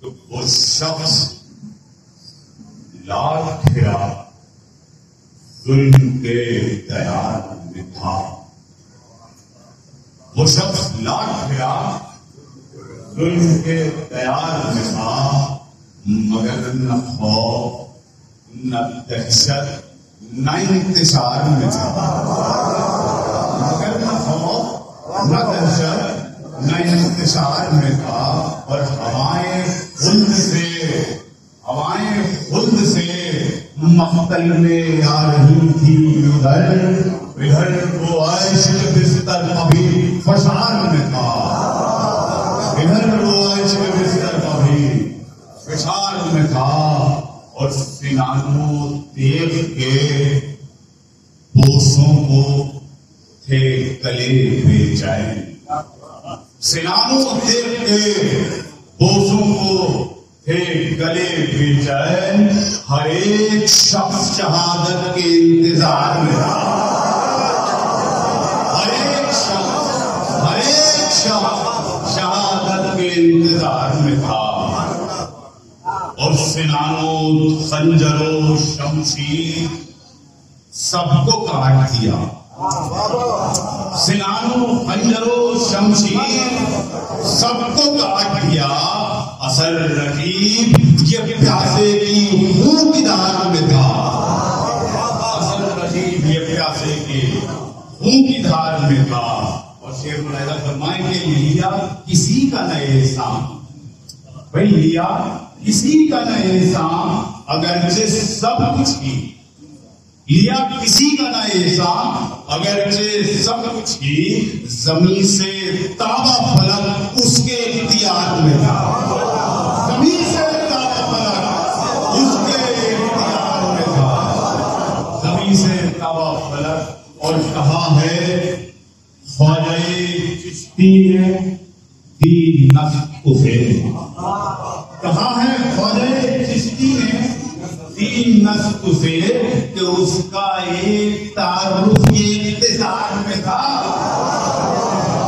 تو وہ شخص لاٹ پھرا ظلم کے دیار میں تھا. وہ شخص لاٹ پھرا ظلم کے دیار میں تھا، مگر نہ خوف نہ دہشت نہ انتشار میں تھا. مگر نہ خوف نہ دہشت نہ انتشار میں تھا. اور ہوائیں خلد سے مقتل میں آ رہی تھی. ادھر وہ عیش کے بستر کبھی فشار میں تھا. ادھر وہ عیش کے بستر کبھی فشار میں تھا. اور سنانوں دیکھ کے بوسوں کو تھے گلے بے چین. سنانوں دیکھ کے بوسوں کو تھے گلے بے چین. ہر ایک شخص شہادت کے انتظار میں تھا. ہر ایک شخص شہادت کے انتظار میں تھا. اور سنانوں خنجر و شمشیر سب کو کاٹ دیا. سنانوں خنجر و شمشیر سب کو کاٹ دیا. اثر رقیب یہ پیاسے کی خون کی دھار میں تھا. اثر رقیب یہ پیاسے کی خون کی دھار میں تھا. اور شیر ملاحظہ فرمائیں کہ لیا کسی کا نہ احسان. بھائی لیا کسی کا نہ احسان اگرچہ سب کچھ کی. لیا کسی کا نہ احسان اگرچہ سب کچھ کی. زمین سے تابا فلک اس کے اختیار میں تھا. زمین سے تابا فلک اس کے اختیار میں تھا. زمین سے تابا فلک. اور کہا ہے خواجہ چشتی نے دی نسق اسے. کہا ہے خواجہ چشتی نے دی نسق اسے کہ اس کا ایک تعارف یہ انتظار میں تھا.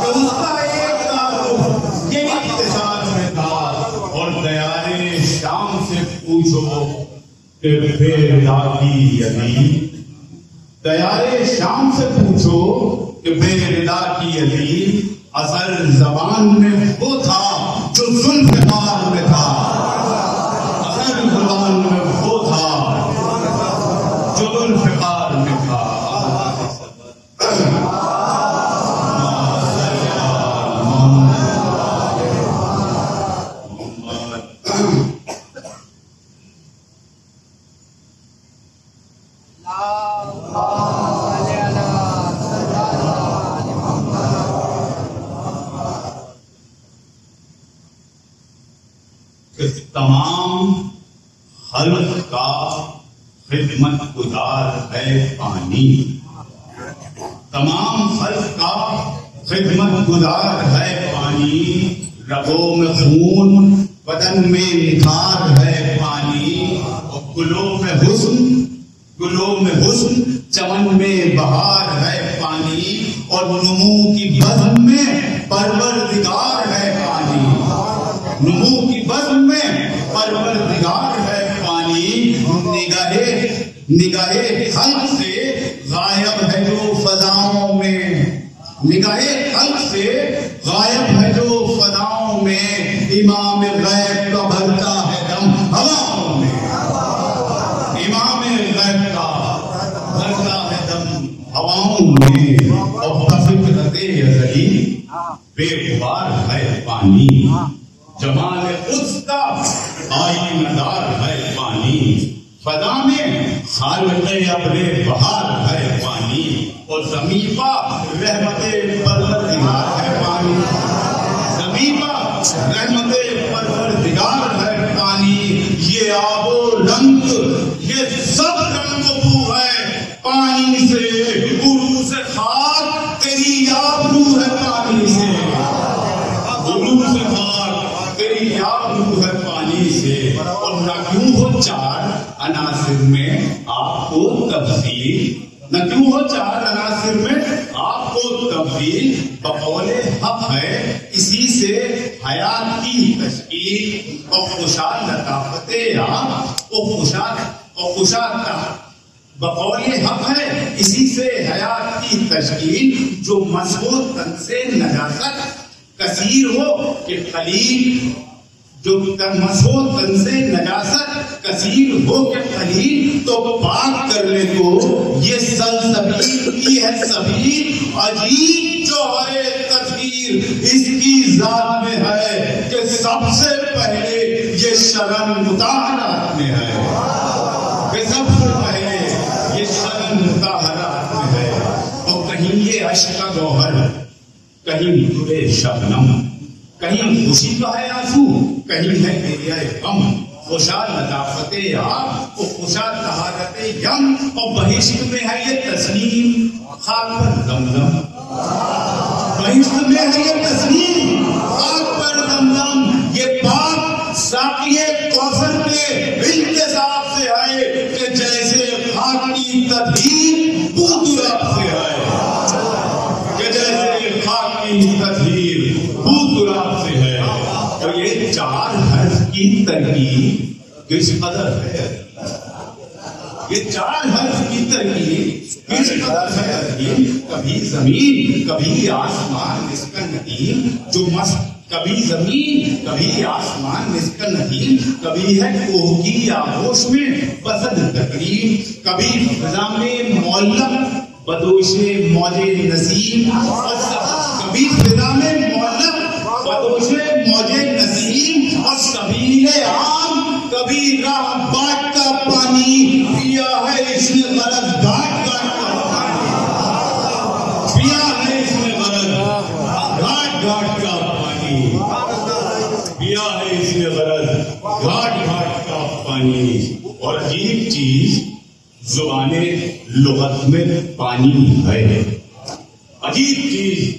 کہ اس کا ایک تعارف یہ انتظار میں تھا. اور دیار شام سے پوچھو کہ بے رضا کی علی. دیار شام سے پوچھو کہ بے رضا کی علی. اثر زبان میں وہ تھا جو ذوالفقار میں تھا. اثر زبان میں وہ تھا جو ذوالفقار میں تھا. تمام خلق کا خدمت گزار ہے پانی. تمام خلق کا خدمت گزار ہے پانی. رگوں میں خون بدن میں نثار ہے پانی. اور گلوں میں حسن چمن میں بہار ہے پانی. اور نمو کی بزم میں پروردگار ہے پانی. نمو کی بزم میں پروردگار ہے پانی. نگاہ خلق سے غائب ہے جو فضاؤں میں. نگاہ خلق سے غائب ہے جو فضاؤں میں. امام غیب کا بھرتا ہے دم ہواؤں میں. امام غیب کا بھرتا ہے دم ہواؤں میں. اور فکرت ازلی بے غبار ہے پانی. جمال قدس کا آئینہ دار ہے پانی. فضا میں خالق ابر بہار ہے پانی. اور زمین پر رحمت پروردگار ہے پانی. زمین پر رحمت پروردگار ہے پانی. یہ آب و رنگ یہ سب رنگ بو ہے پانی سے. عروج خاک تیری آبرو ہے پانی سے. عروج خاک تیری آبرو ہے پانی سے. اور نہ کیوں ہو چار عناصر میں آپ کو تفصیل نہ کیوں ہو چار عناصر میں آپ کو تبدیل بقول حق ہے، اسی سے حیات کی تشکیل اور خوشحال لطافت بقول حق ہے، اسی سے حیات کی تشکیل، جو مضبوط تن سے نجاست کثیر ہو کہ خلیل، جو مضبوط تن سے نجاست کثیر ہو کہ خلیل، تو پاک کر لے تو یہ سلسبیل کی ہے سبیل، عجیب جوہر تطہیر اس کی ذات میں ہے کہ سب سے پہلے یہ شرم مطہرات میں ہے، کہ سب سے پہلے یہ شرم مطہرات میں ہے۔ اور کہیں یہ عشق کا گوہر، کہیں نور شبنم، کہیں خوشی کا ہے آنسو، کہیں ہے دریائے غم، خوشحال لطافت آپ، خوشحال طہارت یم، اور بہشت میں ہے یہ تسلیم خاک پر زمزم، بہشت میں ہے یہ تسلیم خاک پر زمزم، یہ پاک ساقی کوثر کے انتظار سے آئے کہ جیسے خاک کی تطہیر بودراب سے آئے، کہ جیسے خاک کی تطہیر بودراب سے ہے۔ اور یہ چار حرف کی ترکیب کس قدر ہے، یہ چار حرف کی ترکیب کس قدر ہے، کبھی زمین کبھی آسمان اس کا ندیم، جو مست کبھی زمین کبھی آسمان اس کا ندیم، کبھی ہے کوہ کی آغوش میں بسد تقریم، کبھی فضا میں معلق بدوش موج نسیم، کبھی فضا میں معلق بدوش موج نسیم، اور سبیل عام کبھی راہ باٹ کا پانی، پیا ہے اس نے غرض گھاٹ گھاٹ کا پانی، پیا ہے اس نے غرض گھاٹ گھاٹ کا پانی، پیا ہے اس نے غرض گھاٹ گھاٹ کا پانی۔ اور عجیب چیز زبان لغت میں پانی ہے، عجیب چیز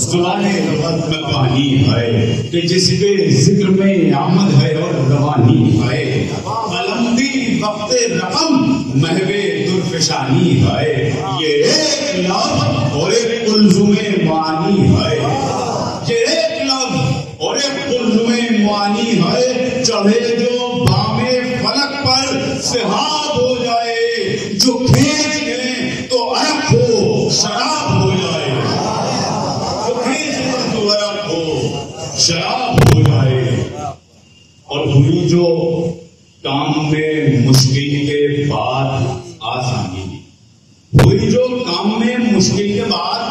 زبان لغت میں پانی ہے کہ جس کے ذکر میں آمد ہے اور روانی ہے، قلم بھی وقت رقم محو درفشانی ہے، یہ ایک لفظ اور ایک کلزم معانی ہے، یہ ایک لفظ اور ایک کلزم معانی ہے، چڑھے جو بام فلک پر سحاب ہو جائے، جو کھینچ لیں تو عرق ہو شراب ہو جائے، شراب ہو جائے۔ اور ہوئی جو کام میں مشکل کے بعد آسانی، ہوئی جو کام میں مشکل کے بعد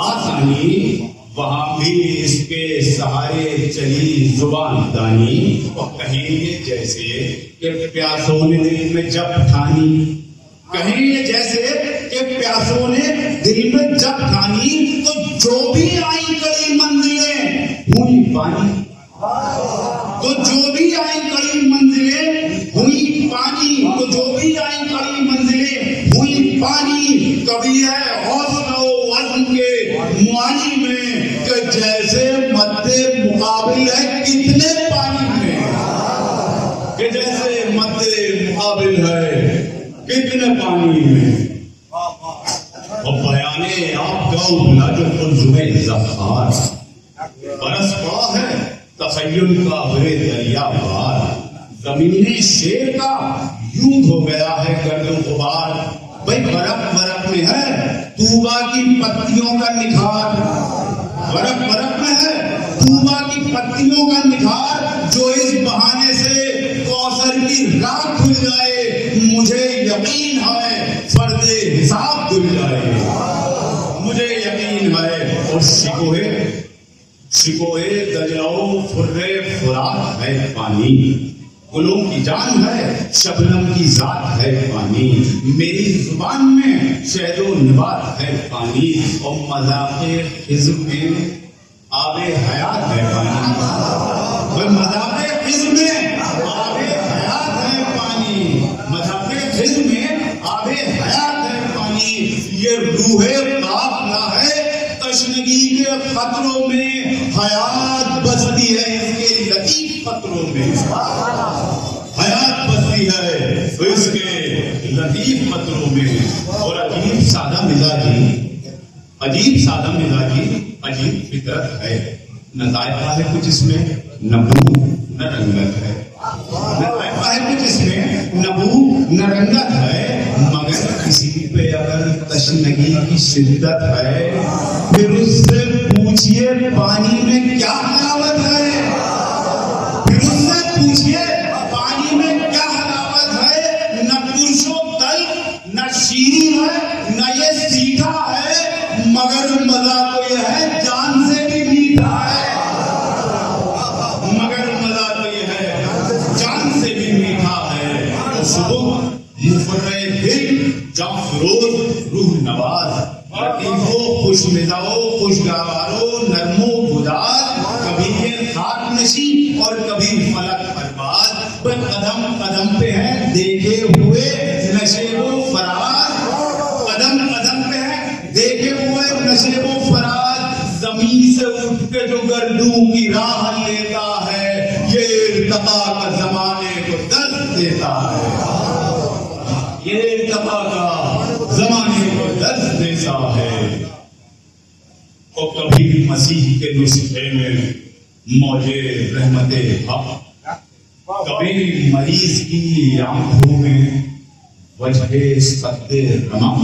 آسانی، وہاں بھی اس کے سہارے چلی زبان دانی، اور کہیں گے جیسے کہ پیاسوں نے دل میں جب ٹھانی، کہیں گے جیسے کہ پیاسوں نے دل میں جب ٹھانی، تو جو بھی آئی کڑی منزلیں ہوئی پانی، تو جو بھی آئی کڑی منزلیں ہوئی پانی، تو جو بھی آئی کڑی منزلیں ہوئی پانی، کبھی ہے حوصلہ و عزم کے معانی میں کہ جیسے مد مقابل ہے کتنے پانی میں، کہ جیسے مد مقابل ہے کتنے پانی میں۔ اور بیانے آپ کا ابلا جو کلزم زخار، برس پڑا ہے تخیل کا برے دریا بار، زمینی شیر کا یوں ہو گیا ہے گرد و غبار، بھائی برف برف میں ہے طوبا کی پتیوں کا نکھار، برف برف میں ہے طوبا کی پتیوں کا نکھار، جو اس بہانے سے کوثر کی راہ کھل جائے، مجھے یقین ہے فرد حساب کھل جائے، مجھے یقین ہے۔ اور شکوئے دجاؤ فرے فرات ہے پانی، گلوں کی جان ہے شبنم کی ذات ہے پانی، میری زبان میں شہد و نبات ہے پانی، اور مذاق حزب میں آب حیات ہے پانی، مذاق حزب میں آب حیات ہے پانی، مذاق حزب میں آب حیات ہے پانی، یہ روح قافلہ ہے تشنگی کے خطروں میں، حیات بستی ہے اس کے لطیف خطروں میں، حیات بستی ہے تو اس کے لطیف قطروں میں. اور عجیب سادہ مزاجی عجیب فطرت ہے. نہ ذائقہ ہے کچھ اس میں نہ بو نہ رنگت ہے. نہ ذائقہ ہے کچھ اس میں نہ بو نہ رنگت ہے. مگر کسی پہ اگر تشنگی کی شدت ہے پھر اس سے پوچھئے پانی میں کیا حلاوت ہے. پھر اس سے پوچھئے پانی میں کیا حلاوت ہے. نہ پرش و تل نہ شیریں ہے نہ یہ سیدھا ہے مگر مزہ تو یہ ہے جان سے بھی میٹھا ہے. مگر مزہ تو یہ ہے جان سے بھی میٹھا ہے. تو صبح مفرح دل جام فروز روح نواز لطیفو خوش مزاحو خوشگوارو نرمو گداز. کبھی یہ خاک نشی اور کبھی فلک پرواز. قدم قدم پہ ہے دیکھے ہوئے نشیب و فراز. قدم قدم پہ ہے دیکھے ہوئے نشیب و فراز. زمین سے اٹھ کے جو گردوں کی راہ لیتا ہے یہ ارتقا کا زمانے کو درد دیتا ہے. یہ ارتقا کا زمانے کو درد دیتا ہے. اور کبھی مسیح کے نسخے میں موجے رحمت حق. کبھی مریض کی آنکھوں میں وجہ صد رمق.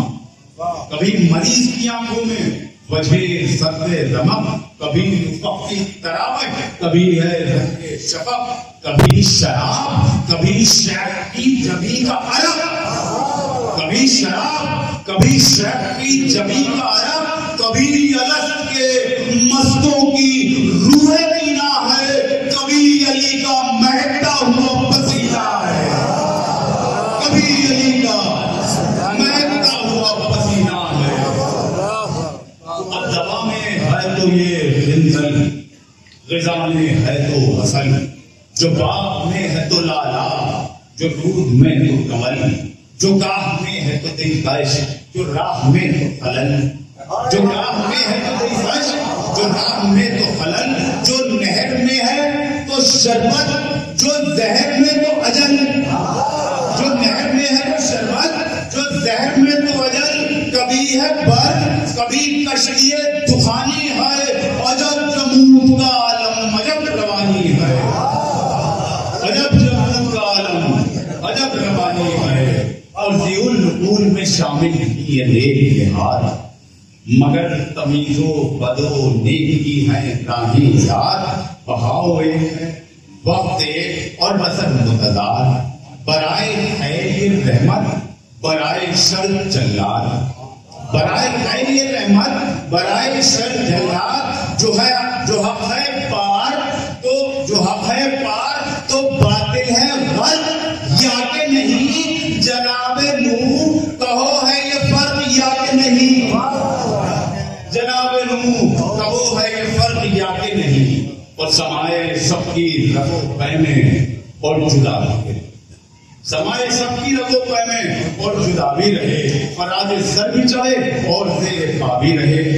کبھی مریض کی آنکھوں میں وجہ صد رمق. کبھی افق کی تراوٹ کبھی ہے رنگ شفق. کبھی شراب کبھی شیخ کی جبی کا عرق. کبھی شراب کبھی شیخ کی جبی کا عرق. کبھی الست کے مستوں کی روح پینا ہے. کبھی علی کا مہکتا ہوا پسینہ ہے. کبھی علی کا مہکتا ہوا پسینہ ہے. اب دوا میں ہے تو یہ زنزل غذا میں ہے تو اصل. جو باغ میں ہے تو لالا جو دودھ میں تو کمل. جو گاہ میں ہے تو دلکش جو راہ میں تو خلل. جو گاہ میں ہے تو دلکش جو راہ میں تو خلل. جو نہر میں ہے تو شربت جو زہر میں تو اجل. جو نہر میں ہے تو شربت جو زہر میں تو اجل. کبھی ہے بر کبھی کشتی دخانی ہے. عجب جمود کا عالم عجب روانی ہے. عجب جمود کا عالم عجب روانی ہے. اور ذی النقول میں شامل یہ نیک لحاظ مگر تمیز و بد و نیکی ہے راہیں ذات. بہاؤ ایک ہے وقت ایک اور بسر متضاد. برائے خیر یہ رحمت برائے شر جلاد. برائے خیر یہ رحمت برائے شر جلاد. جو حق ہے پار تو باطل ہے غلط یا کہ نہیں. جناب نور کہو ہے یہ فرق یا کہ نہیں. جناب نور کہو ہے یہ فرق یا کہ نہیں. اور سمائے سب کی رگو پے میں اور جدا رہے. سمائے سب کی رگو پے میں اور جدا بھی رہے. فراز سر بھی چڑھے اور زیر پا بھی رہے.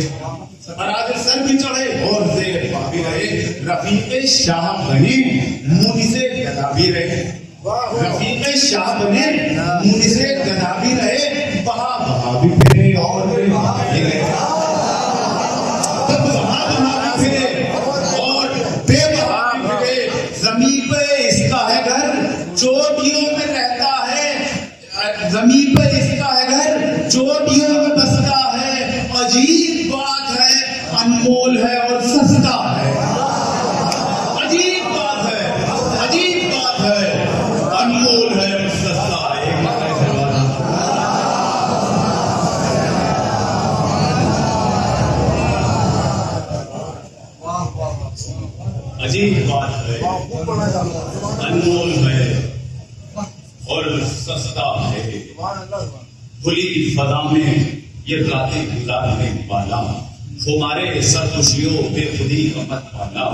فراز سر بھی چڑھے اور زیر پا بھی رہے. رفیق شاہ بنے منہ سے گدا بھی رہے. رفیق شاہ بنے منہ سے گدا بھی رہے. بہا بہا بھی پھرے اور بھی رہے. زمین پہ اس کا ہے گھر چوٹیوں میں رہتا ہے. زمین پہ اس کا ہے گھر چوٹیوں میں بستا ہے. عجیب بات ہے انمول ہے اور سستا ہے. عجیب بات ہے انمول ہے اور سستا ہے. عجیب بات ہے انمول ہے اور سستا ہے. کھلی فضا میں یہ راتیں گزارنے والا ہمارے سرخوشیوں بے خودی کا مت والا.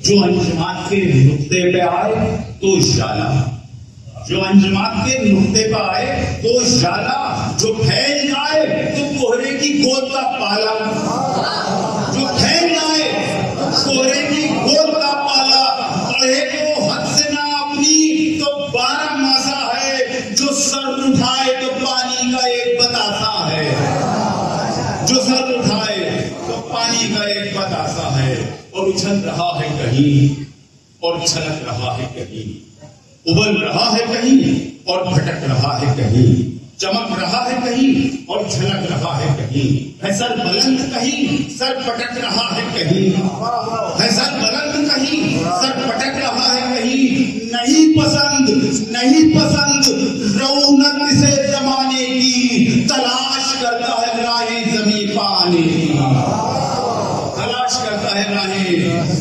جو انجمات کے نقطے پہ آئے تو ژالہ. جو انجمات کے نقطے پہ آئے تو ژالہ. جو پھیل جائے تو کوہرے کی گود کا پالا. جو پھیل جائے کوہرے کی گود کا پالا. پڑھے تو حد سے نہ اپنی تو 12 ہے اور اچھل رہا ہے کہیں اور چھلک رہا ہے کہیں، ابل رہا ہے کہیں اور بھٹک رہا ہے کہیں، چمک رہا ہے کہیں اور جھلک رہا ہے کہیں، ہے سر بلند کہیں سر پٹک رہا ہے کہیں، ہے سر بلند کہیں سر پٹک رہا ہے کہیں، نہیں پسند رونق سے زمانے کی، تلاش کرتا ہے راہیں زمین پانے کی، تلاش کرتا ہے راہیں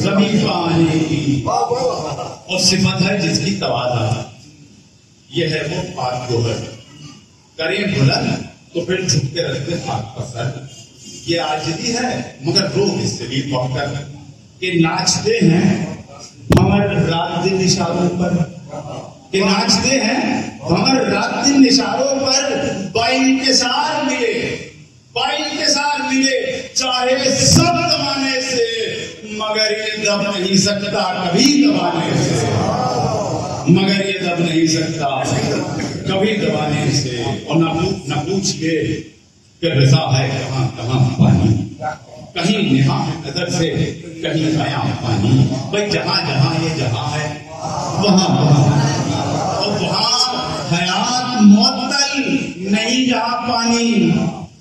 زمین پانے کی۔ اور صفت ہے جس کی تواضع، یہ ہے وہ پاک گوہر، کریں بلند تو پھر جھک کے رکھتے ہاتھ پر سر، یہ عاجزی ہے مگر روح اس سے بھی بڑھ کر کہ ناچتے ہیں ہمر رات دن اشاروں پر، کہ ناچتے ہیں ہمر رات دن اشاروں پر، باانکسار ملے چاہے سب زمانے سے، مگر یہ دب نہیں سکتا کبھی دبانے سے، مگر یہ دب نہیں سکتا کبھی دبانے سے۔ اور نہ پوچھ کے کہ رضا ہے کہاں کہاں پانی، کہیں نہاں نظر سے کہیں آیا پانی، بھائی جہاں جہاں یہ جہاں ہے وہاں اور وہاں حیات معطل نہیں جہاں پانی،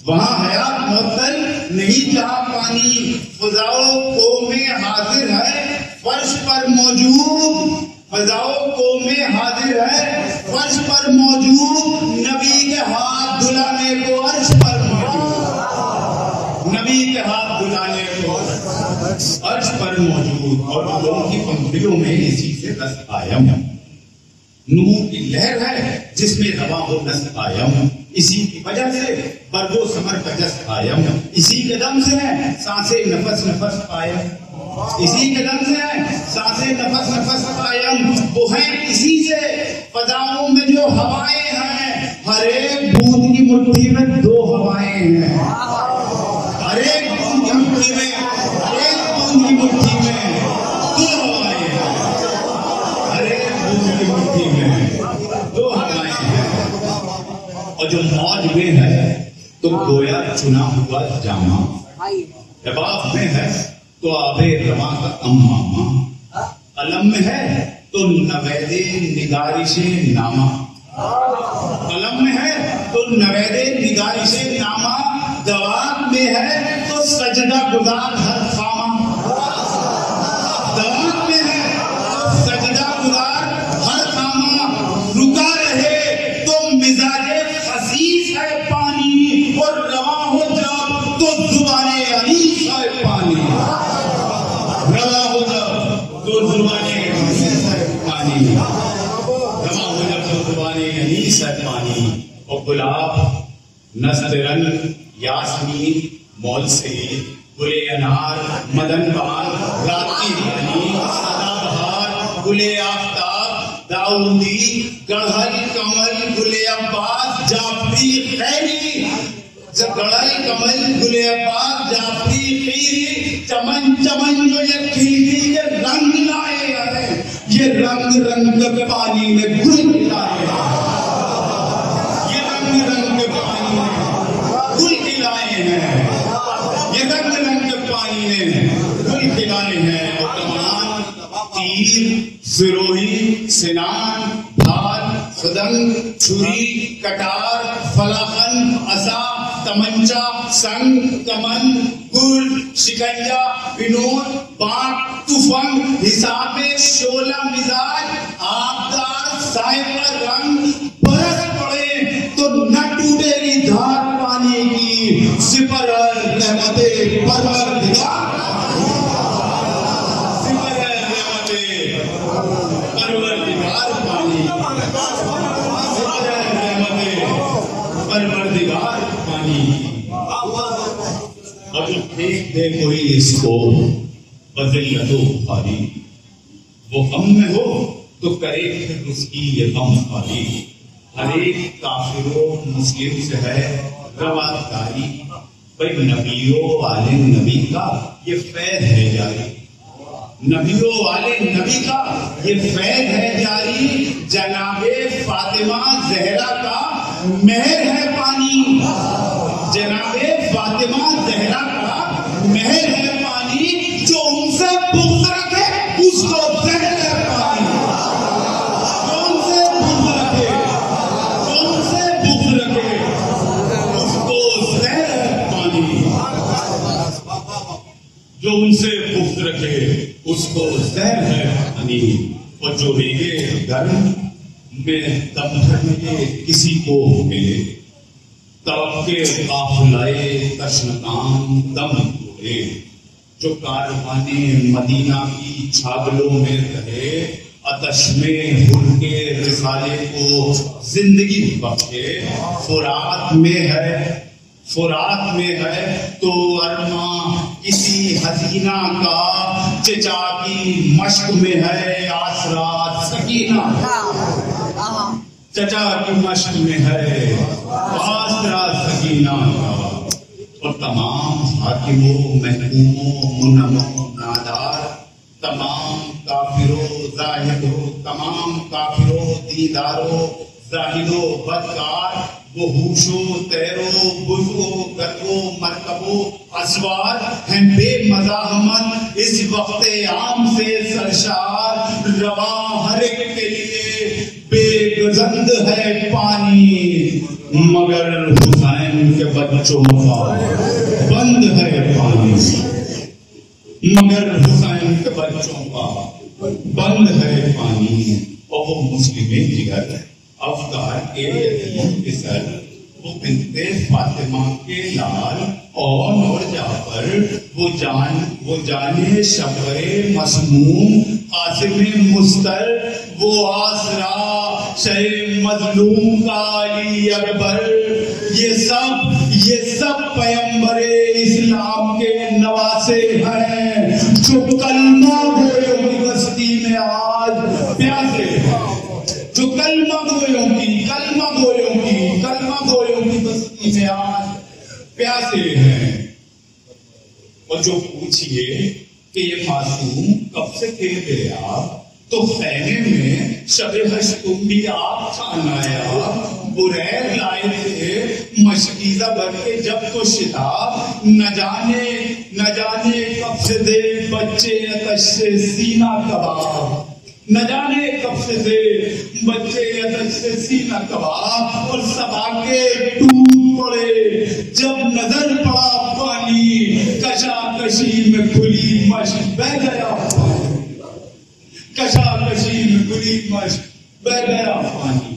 وہاں حیات معطل نہیں جہاں پانی، فضاؤ قوم حاضر ہے فرش پر موجود، فضاؤ قوم حاضر ہے فرش پر موجود، نبی کے ہاتھ دھلانے کو عرش پر موجود، نبی کے ہاتھ دھلانے کو عرش پر موجود، اور لوگوں کی پنکھڑیوں میں اسی سے رس قائم، نور کی لہر ہے جس میں رواں ہو رس قائم، اسی کی وجہ سے برگو ثمر کا جس قائم، اسی کے دم سے ہے سانسیں نفس نفس قائم، اسی کے دم سے ہے سانسیں نفس نفس قائم، وہ ہیں اسی سے فضاؤں میں جو ہوائیں ہیں، ہر ایک بوند کی مٹھی میں دو ہوائیں ہیں، ہر ایک بوند کی مٹھی میں، ہر ایک بوند کی مٹھی میں دو ہوائیں ہیں، ہر ایک بوند کی مٹھی میں دو ہوائیں ہیں۔ اور جو موج میں ہے تو گویا چنا ہوا جامع، حباب میں ہے تو آب رواں کا امامہ، علم میں ہے تو نوید نگارش نامہ، علم میں ہے تو نوید نگارش نامہ، دوات میں ہے تو سجدہ گزار ہر خامہ، دوات میں ہے تو سجدہ گزار ہر خامہ، رکا رہے تو مزاج خسیس ہے پانی، اور رواں ہو جب تو زبان انیس ہے پانی، رواں ہو جب تو زبان انیس ہے پانی، رواں ہو جب تو زبان انیس ہے پانی۔ اور گلاب نست رنگ یاسمین مول سے، گل انار مدن بان رات کی رانی، سدا بہار گل آفتاب داؤدی، گڑھل کمل گل عباس جعفری خیری، گڑھل کمل گل عباس جعفری خیری، چمن چمن جو یہ کھلتی یہ رنگ لائے ہیں، یہ رنگ رنگ پانی میں گل لائے ہیں، یہ رنگ رنگ پانی میں گل کھلائے ہیں، یہ رنگ رنگ پانی میں گل کھلائے ہیں۔ اور کمان تیر سروہی سنان ڈھال خدنگ چھری کٹار فلاخن عصا تمنچا سنگ کمن گل شکنجا بنون بانٹ تفنگ، حساب شعلہ مزاج آبدار صاحب رنگ، برس پڑے تو نہ ٹوٹے گی دھار پانی کی، سپر رحمت پروردگار، سپر رحمت پروردگار پانی، سپر رحمت پروردگار پانی۔ اور جو پھینک دے کوئی اس کو بذلت و بخاری، وہ غم میں ہو تو کرے پھر اس کی یہ غم خالی، ہر ایک کافر و مسلم سے ہے رواداری، بھائی نبیوں والے نبی کا یہ فیض ہے جاری، نبیوں والے نبی کا یہ فیض ہے جاری، جناب فاطمہ زہرا کا مہر ہے پانی، جناب فاطمہ زہرا کا مہر ہے پانی، جو جو ان سے بغض رکھے اس کو زہر ہے پانی، اور جو ریگے گرم میں دم بھرنے کسی کو ملے، توقع قافلائے تشنکان دم توڑے، جو کاروانے مدینہ کی چھاگلوں میں رہے، آتش میں ہر کے رسالے کو زندگی بخشے۔ فرات میں ہے تو ارماں کسی حسینہ کا، چچا کی مشق میں ہے آسرا سکینہ، چچا کی مشق میں ہے آسرا سکینہ کا، اور تمام حاکموں محکوموں منموں نادار، تمام کافروں زاہدوں، تمام کافروں دیداروں زاہدوں بدکار، وہ ہوشو تیرو بزو گرو مرکبو اسوار ہیں بے مزاحمت اس وقت عام سے سرشار، رواں ہر ایک کے لیے بے گزند ہے پانی، مگر حسین کے بچوں کا بند ہے پانی، مگر حسین کے بچوں کا بند ہے پانی۔ اور وہ مسلم جگر افکار کے یتیم پسر، وہ بنت فاطمہ کے لال اور نور جعفر، وہ جانے شفر مسموم قاسم مستر، وہ آسرا شہ مظلوم کا علی اکبر، یہ سب پیمبر اسلام کے نواسے ہیں، جو کلمہ گویوں کی بستی میں آج پیاسے ہیں، جو کلمہ گویوں کی بستی میں آج پیاسے ہیں۔ اور جو پوچھئے کہ یہ معصوم کب سے تھے بے آپ، تو خیمے میں شب حشر تم بھی آپ چھان آیا، بریر لائے تھے مشکیزہ بھر کے جب تو شتاب، نہ جانے کب سے دے بچے آتش سے سینہ کباب، نہ جانے کب سے دے بچے آتش سے سینہ کباب، اور سبا کے ٹوٹ پڑے جب نظر پڑا پانی، کشاکشی میں کھلی مشق بہ گیا پانی، کشاکشی میں کھلی مشق بہ گیا پانی۔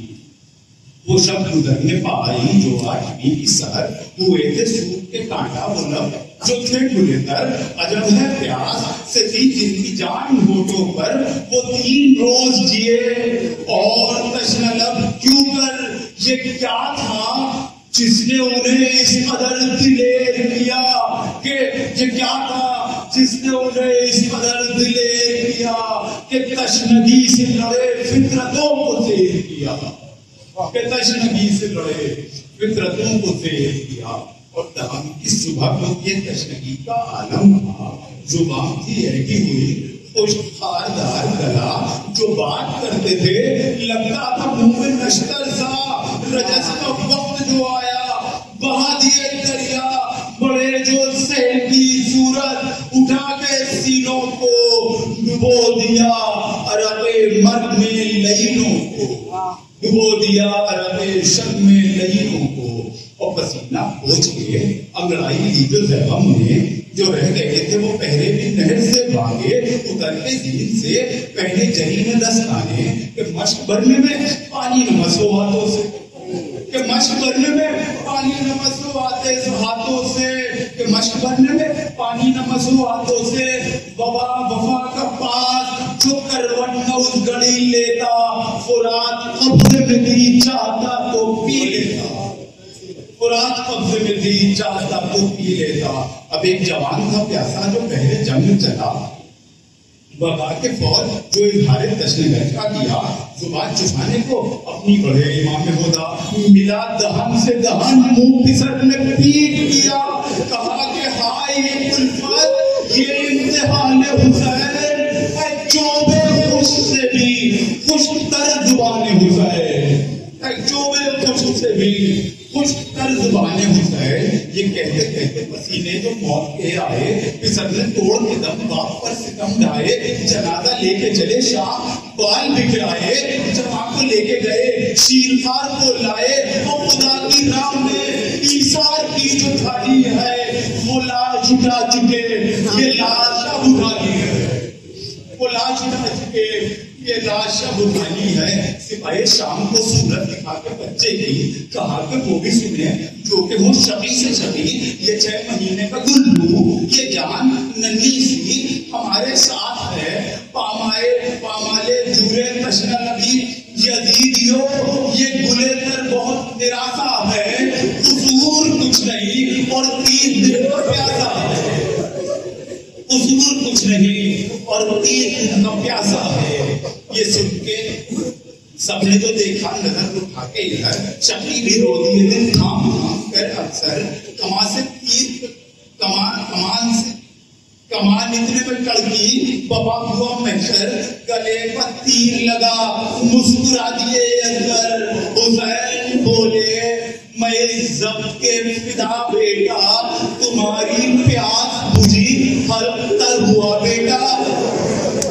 وہ شب گزرنے پائی جو آٹھویں کی سحر، ہوئے تھے سوٹ کے کانٹا وہ لب جو تھے کھلے تر، عجب ہے پیاس سے تھی جن کی جان ہونٹوں پر، وہ 3 روز جیے اور تشنہ لب کیوں کر، یہ کیا تھا جس نے انہیں اس قدر دلیر کیا، کہ یہ کیا تھا جس نے انہیں اس قدر دلیر کیا، کہ تشنگی سے لڑے فطرتوں کو زیر کیا، کہ تشنگی سے لڑے فطرتوں کو زیر کیا۔ اور دہم کی صبح کو یہ تشنگی کا عالم تھا، زبان تھی ایٹی ہوئی خشک خاردار گلا، جو بات کرتے تھے لگتا تھا منہ میں نشتر سا، رجس کا وقت جو آیا بہا دیے دریا، بڑے جو سیل کی صورت اٹھا کے سینوں کو ڈبو دیا عرق مرد میں لعینوں کو، ڈبو دیا عرق شرق میں لعینوں کو، اور پسینہ پوچھ کے انگڑائی لی جو زیغم نے، جو رہ گئے تھے وہ پہرے بھی نہر سے بھاگے، اتر کے دین سے پہلے جری میں دستانے، کہ مشق بھرنے میں پانی نہ مسو ہاتھوں سے، کہ مشق بھرنے میں پانی نہ مسو ہاتھوں سے، کہ مشق بھرنے میں پانی نہ مسو ہاتھوں سے، وفا کا پاس جو کروٹ نہ اس گڑی لیتا، فرات قبضے میں دی چاہتا تو پی لیتا، فرات قبضے میں دی چاہتا تو پی لیتا۔ اب ایک جوان تھا پیاسا جو پہلے جنگ چلا، وبا کے فوج جو اظہار تشنہ گنج کا کیا، زبان چھپانے کو اپنی بڑے امام ہودا، ملا دہن سے دہن منہ پسر نے پیٹ کیا، کہا کہ ہائے یہ الفت یہ امتحان حسین، اے چوبے خشک سے بھی خشک تر زبان حسین، اے چوبے خشک سے بھی خشک تر زبان حسین۔ یہ کہتے کہتے پسینے جو موت کے آئے، پسر نے توڑ کے دم باپ پر ستم ڈھائے، جنازہ لے کے چلے شاہ بال بکھرائے، جوان کو لے کے گئے شیرخوار کو لائے، اور خدا کی راہ میں ایثار کی جو تھالی ہے وہ لاش اٹھا چکے، یہ لاش اب اٹھانی ہے، وہ لاش اٹھا چکے، یہ لاش اب اٹھانی ہے۔ سپاہی شام کو صورت دکھا کے بچے کی کہا کہ وہ بھی سنیں جو کہ وہ شقی سے شقی، یہ 6 مہینے کا گلو، یہ جان ننھی سی ہمارے ساتھ ہے، پامالے جورے تشنہ نبی یزیدیو، یہ گلے تر بہت نراسا ہے، قصور کچھ نہیں اور 30 دن کا پیاسا ہے، قصور کچھ نہیں اور 30 دن کا پیاسا ہے۔ یہ سن کے سب نے جو دیکھا نظر اٹھا کے ادھر، شقی بھی رو دیے دن کام کر اکثر، کمان اتنے میں کڑکی، بابا ہوا محشر، گلے پر تیر لگا، مسکرا دیے اکبر، حسین بولے میں ضبط کے فدا بیٹا، تمہاری پیاس بجھی حلق تر ہوا بیٹا،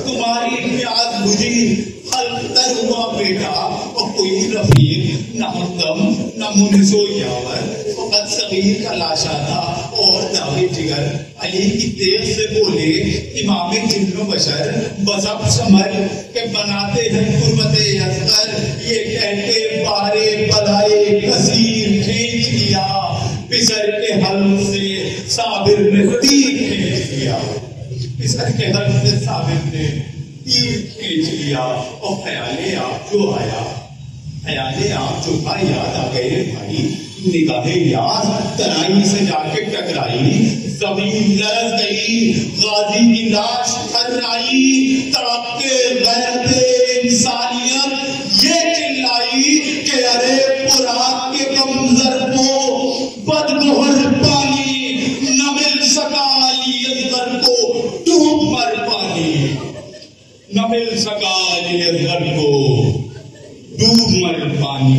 تمہاری پیاس بجھی حلق تر ہوا بیٹا۔ اور کوئی رفیق نہ ہمدم نہ منس و یاور، فقط صغیر کا لاشا تھا اور داغ جگر۔ علی کی تیغ سے بولے امام جن و بشر، بزب سمر کے بناتے ہیں قربت اصغر، یہ کہتے بارے بلائے کثیر کھینچ لیا، پسر کے حلق سے صابر نے تیر کھینچ لیا، پسر کے حلق سے صابر نے تیر کھینچ لیا۔ اور خیال آپ جو آیا، خیال آپ جو تھا یاد آ گئے بھائی، نگاہ یاد ترائی سے جا کے ٹکرائی، زمین لرز گئی، غازی کی لاش تھرائی، تڑپ کے غیرت انسانیت یہ چلائی کہ ارے پرات کے کمزر کو بدگوہر پانی، نہ مل سکا علی اصغر کو ڈوب مر پانی، نہ مل سکا علی اصغر کو ڈوب مر پانی۔